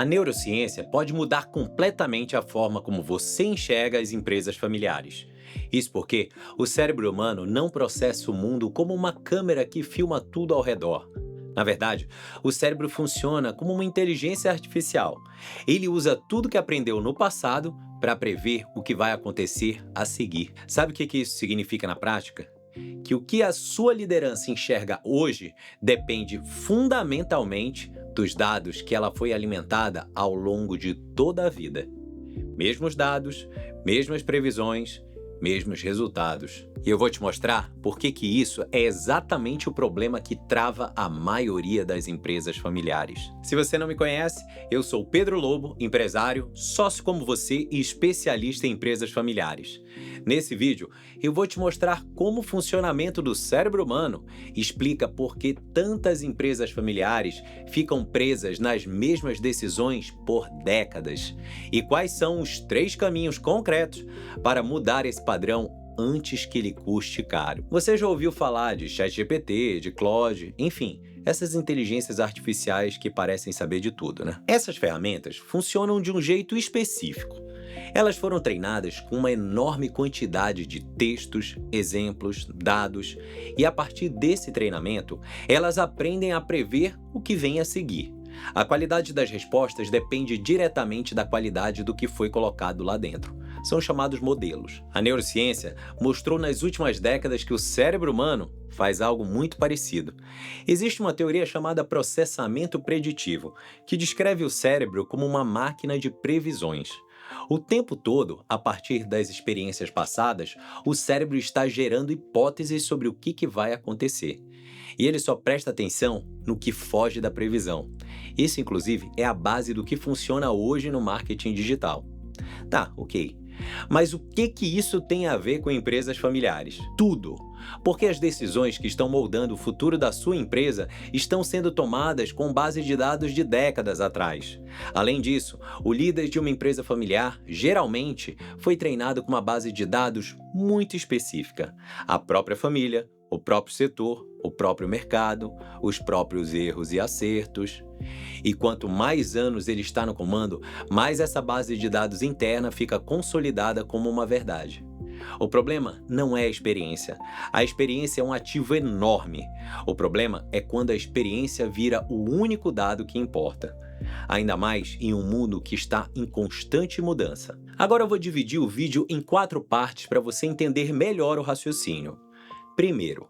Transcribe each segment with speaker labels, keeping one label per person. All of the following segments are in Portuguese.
Speaker 1: A neurociência pode mudar completamente a forma como você enxerga as empresas familiares. Isso porque o cérebro humano não processa o mundo como uma câmera que filma tudo ao redor. Na verdade, o cérebro funciona como uma inteligência artificial. Ele usa tudo que aprendeu no passado para prever o que vai acontecer a seguir. Sabe o que isso significa na prática? Que o que a sua liderança enxerga hoje depende fundamentalmente dos dados que ela foi alimentada ao longo de toda a vida. Mesmos dados, mesmas previsões, mesmos resultados. E eu vou te mostrar por que isso é exatamente o problema que trava a maioria das empresas familiares. Se você não me conhece, eu sou Pedro Lobo, empresário, sócio como você e especialista em empresas familiares. Nesse vídeo, eu vou te mostrar como o funcionamento do cérebro humano explica por que tantas empresas familiares ficam presas nas mesmas decisões por décadas e quais são os 3 caminhos concretos para mudar esse padrão antes que lhe custe caro. Você já ouviu falar de ChatGPT, de Claude, enfim, essas inteligências artificiais que parecem saber de tudo, né? Essas ferramentas funcionam de um jeito específico. Elas foram treinadas com uma enorme quantidade de textos, exemplos, dados, e a partir desse treinamento, elas aprendem a prever o que vem a seguir. A qualidade das respostas depende diretamente da qualidade do que foi colocado lá dentro. São chamados modelos. A neurociência mostrou nas últimas décadas que o cérebro humano faz algo muito parecido. Existe uma teoria chamada processamento preditivo, que descreve o cérebro como uma máquina de previsões. O tempo todo, a partir das experiências passadas, o cérebro está gerando hipóteses sobre o que vai acontecer. E ele só presta atenção no que foge da previsão. Isso, inclusive, é a base do que funciona hoje no marketing digital. Tá, ok. Mas o que isso tem a ver com empresas familiares? Tudo! Porque as decisões que estão moldando o futuro da sua empresa estão sendo tomadas com base de dados de décadas atrás. Além disso, o líder de uma empresa familiar geralmente foi treinado com uma base de dados muito específica. A própria família, o próprio setor, o próprio mercado, os próprios erros e acertos. E quanto mais anos ele está no comando, mais essa base de dados interna fica consolidada como uma verdade. O problema não é a experiência. A experiência é um ativo enorme. O problema é quando a experiência vira o único dado que importa. Ainda mais em um mundo que está em constante mudança. Agora eu vou dividir o vídeo em 4 partes para você entender melhor o raciocínio. Primeiro,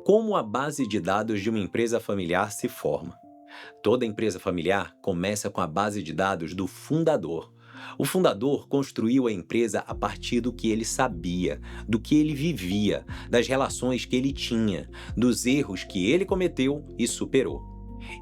Speaker 1: como a base de dados de uma empresa familiar se forma. Toda empresa familiar começa com a base de dados do fundador. O fundador construiu a empresa a partir do que ele sabia, do que ele vivia, das relações que ele tinha, dos erros que ele cometeu e superou.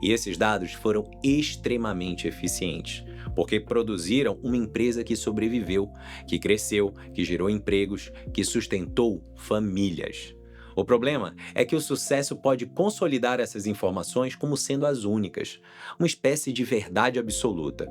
Speaker 1: E esses dados foram extremamente eficientes, porque produziram uma empresa que sobreviveu, que cresceu, que gerou empregos, que sustentou famílias. O problema é que o sucesso pode consolidar essas informações como sendo as únicas, uma espécie de verdade absoluta.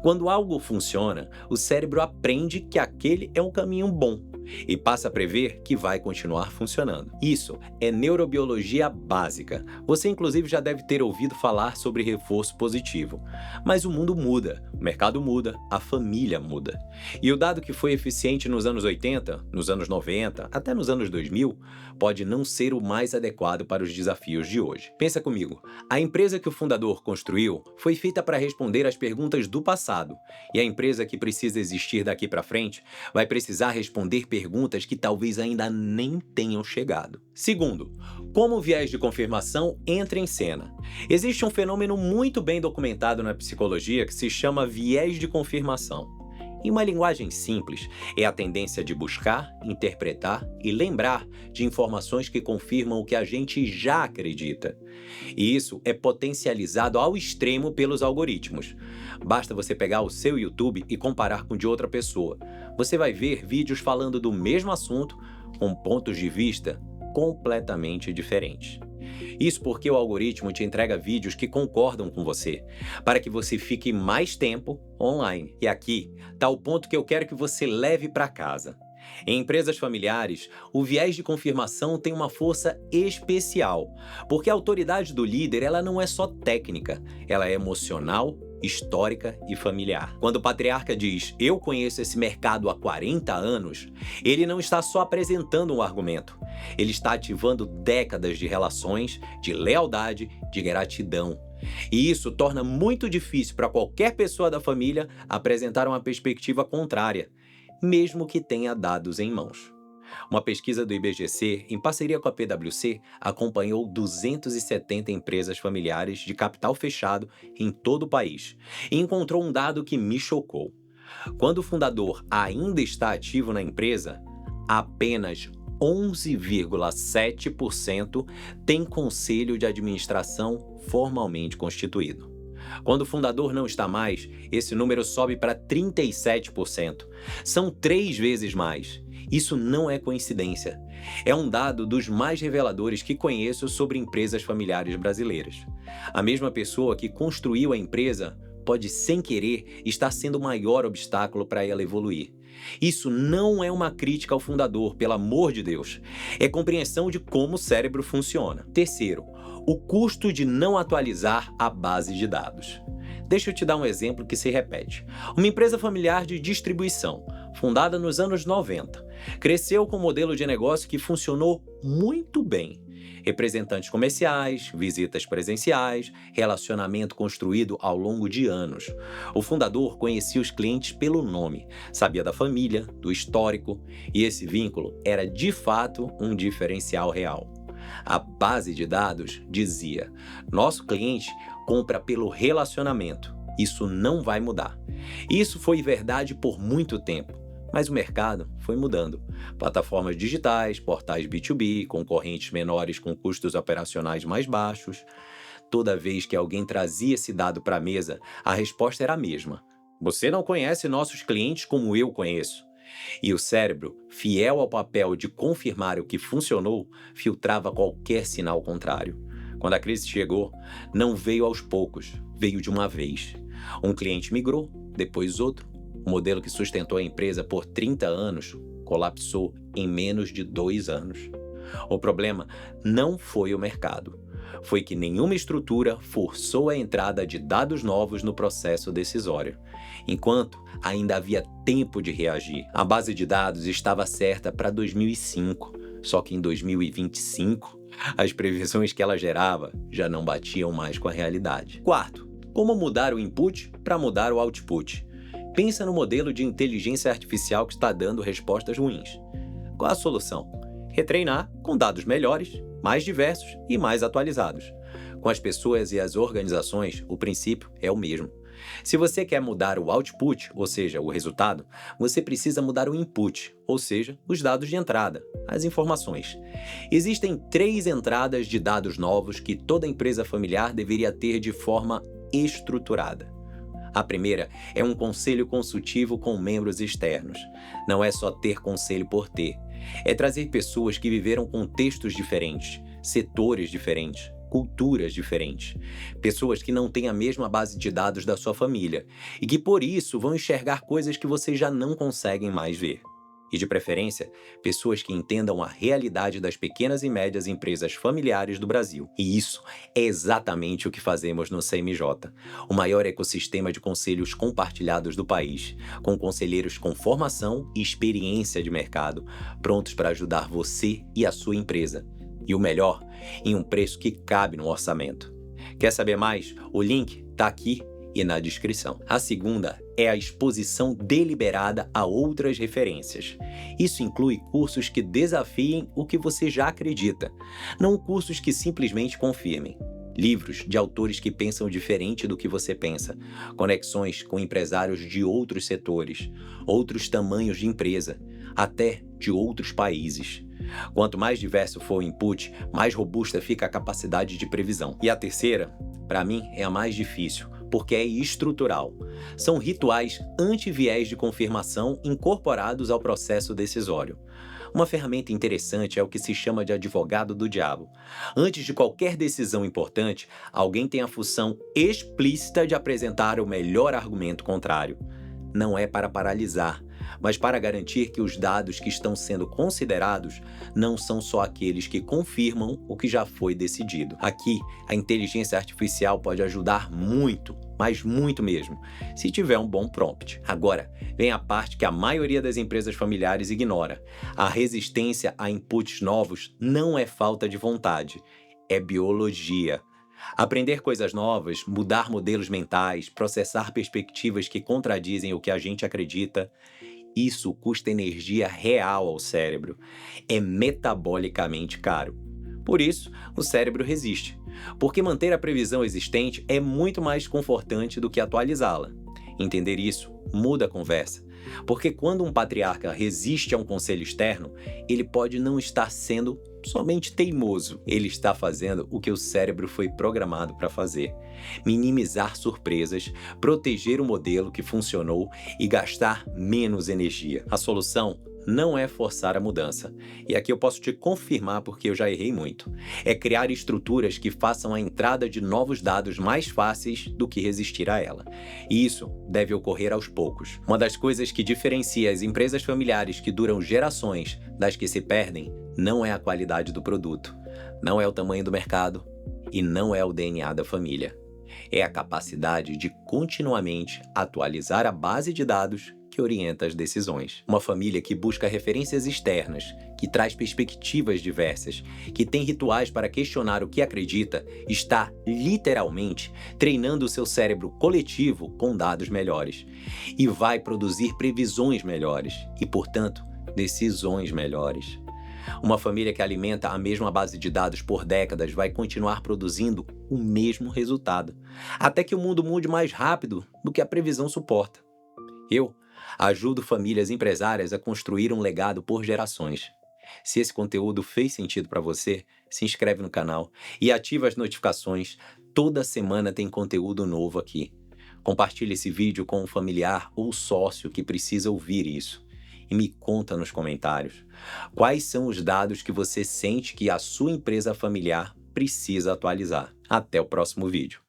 Speaker 1: Quando algo funciona, o cérebro aprende que aquele é um caminho bom e passa a prever que vai continuar funcionando. Isso é neurobiologia básica. Você inclusive já deve ter ouvido falar sobre reforço positivo. Mas o mundo muda, o mercado muda, a família muda. E o dado que foi eficiente nos anos 80, nos anos 90, até nos anos 2000, pode não ser o mais adequado para os desafios de hoje. Pensa comigo, a empresa que o fundador construiu foi feita para responder às perguntas do passado, e a empresa que precisa existir daqui para frente vai precisar responder perguntas que talvez ainda nem tenham chegado. Segundo, como o viés de confirmação entra em cena. Existe um fenômeno muito bem documentado na psicologia que se chama viés de confirmação. Em uma linguagem simples, é a tendência de buscar, interpretar e lembrar de informações que confirmam o que a gente já acredita. E isso é potencializado ao extremo pelos algoritmos. Basta você pegar o seu YouTube e comparar com o de outra pessoa. Você vai ver vídeos falando do mesmo assunto com pontos de vista completamente diferentes. Isso porque o algoritmo te entrega vídeos que concordam com você, para que você fique mais tempo online. E aqui está o ponto que eu quero que você leve para casa. Em empresas familiares, o viés de confirmação tem uma força especial, porque a autoridade do líder ela não é só técnica, ela é emocional, histórica e familiar. Quando o patriarca diz, eu conheço esse mercado há 40 anos, ele não está só apresentando um argumento, ele está ativando décadas de relações, de lealdade, de gratidão. E isso torna muito difícil para qualquer pessoa da família apresentar uma perspectiva contrária, mesmo que tenha dados em mãos. Uma pesquisa do IBGC, em parceria com a PwC, acompanhou 270 empresas familiares de capital fechado em todo o país e encontrou um dado que me chocou. Quando o fundador ainda está ativo na empresa, apenas 11,7% tem conselho de administração formalmente constituído. Quando o fundador não está mais, esse número sobe para 37%. São 3 vezes mais. Isso não é coincidência. É um dado dos mais reveladores que conheço sobre empresas familiares brasileiras. A mesma pessoa que construiu a empresa pode, sem querer, estar sendo o maior obstáculo para ela evoluir. Isso não é uma crítica ao fundador, pelo amor de Deus. É compreensão de como o cérebro funciona. Terceiro, o custo de não atualizar a base de dados. Deixa eu te dar um exemplo que se repete. Uma empresa familiar de distribuição, fundada nos anos 90, cresceu com um modelo de negócio que funcionou muito bem. Representantes comerciais, visitas presenciais, relacionamento construído ao longo de anos. O fundador conhecia os clientes pelo nome, sabia da família, do histórico, e esse vínculo era de fato um diferencial real. A base de dados dizia: nosso cliente compra pelo relacionamento, isso não vai mudar. Isso foi verdade por muito tempo. Mas o mercado foi mudando. Plataformas digitais, portais B2B, concorrentes menores com custos operacionais mais baixos. Toda vez que alguém trazia esse dado para a mesa, a resposta era a mesma. Você não conhece nossos clientes como eu conheço. E o cérebro, fiel ao papel de confirmar o que funcionou, filtrava qualquer sinal contrário. Quando a crise chegou, não veio aos poucos, veio de uma vez. Um cliente migrou, depois outro. O modelo que sustentou a empresa por 30 anos colapsou em menos de 2 anos. O problema não foi o mercado. Foi que nenhuma estrutura forçou a entrada de dados novos no processo decisório, enquanto ainda havia tempo de reagir. A base de dados estava certa para 2005, só que em 2025, as previsões que ela gerava já não batiam mais com a realidade. Quarto, como mudar o input para mudar o output? Pensa no modelo de inteligência artificial que está dando respostas ruins. Qual a solução? Retreinar com dados melhores, mais diversos e mais atualizados. Com as pessoas e as organizações, o princípio é o mesmo. Se você quer mudar o output, ou seja, o resultado, você precisa mudar o input, ou seja, os dados de entrada, as informações. Existem 3 entradas de dados novos que toda empresa familiar deveria ter de forma estruturada. A primeira é um conselho consultivo com membros externos. Não é só ter conselho por ter. É trazer pessoas que viveram contextos diferentes, setores diferentes, culturas diferentes. Pessoas que não têm a mesma base de dados da sua família e que, por isso, vão enxergar coisas que vocês já não conseguem mais ver. E, de preferência, pessoas que entendam a realidade das pequenas e médias empresas familiares do Brasil. E isso é exatamente o que fazemos no CMJ, o maior ecossistema de conselhos compartilhados do país, com conselheiros com formação e experiência de mercado, prontos para ajudar você e a sua empresa. E o melhor, em um preço que cabe no orçamento. Quer saber mais? O link está aqui e na descrição. A segunda é a exposição deliberada a outras referências. Isso inclui cursos que desafiem o que você já acredita, não cursos que simplesmente confirmem. Livros de autores que pensam diferente do que você pensa, conexões com empresários de outros setores, outros tamanhos de empresa, até de outros países. Quanto mais diverso for o input, mais robusta fica a capacidade de previsão. E a terceira, para mim, é a mais difícil, porque é estrutural. São rituais anti-viés de confirmação incorporados ao processo decisório. Uma ferramenta interessante é o que se chama de advogado do diabo. Antes de qualquer decisão importante, alguém tem a função explícita de apresentar o melhor argumento contrário. Não é para paralisar, mas para garantir que os dados que estão sendo considerados não são só aqueles que confirmam o que já foi decidido. Aqui, a inteligência artificial pode ajudar muito, mas muito mesmo, se tiver um bom prompt. Agora, vem a parte que a maioria das empresas familiares ignora. A resistência a inputs novos não é falta de vontade, é biologia. Aprender coisas novas, mudar modelos mentais, processar perspectivas que contradizem o que a gente acredita, isso custa energia real ao cérebro. É metabolicamente caro. Por isso, o cérebro resiste, porque manter a previsão existente é muito mais confortante do que atualizá-la. Entender isso muda a conversa, porque quando um patriarca resiste a um conselho externo, ele pode não estar sendo somente teimoso, ele está fazendo o que o cérebro foi programado para fazer: minimizar surpresas, proteger o modelo que funcionou e gastar menos energia. A solução não é forçar a mudança, e aqui eu posso te confirmar porque eu já errei muito. É criar estruturas que façam a entrada de novos dados mais fáceis do que resistir a ela. E isso deve ocorrer aos poucos. Uma das coisas que diferencia as empresas familiares que duram gerações das que se perdem não é a qualidade do produto, não é o tamanho do mercado e não é o DNA da família. É a capacidade de continuamente atualizar a base de dados que orienta as decisões. Uma família que busca referências externas, que traz perspectivas diversas, que tem rituais para questionar o que acredita, está literalmente treinando o seu cérebro coletivo com dados melhores e vai produzir previsões melhores e, portanto, decisões melhores. Uma família que alimenta a mesma base de dados por décadas vai continuar produzindo o mesmo resultado, até que o mundo mude mais rápido do que a previsão suporta. Eu ajudo famílias empresárias a construir um legado por gerações. Se esse conteúdo fez sentido para você, se inscreve no canal e ativa as notificações. Toda semana tem conteúdo novo aqui. Compartilhe esse vídeo com um familiar ou sócio que precisa ouvir isso. E me conta nos comentários quais são os dados que você sente que a sua empresa familiar precisa atualizar. Até o próximo vídeo.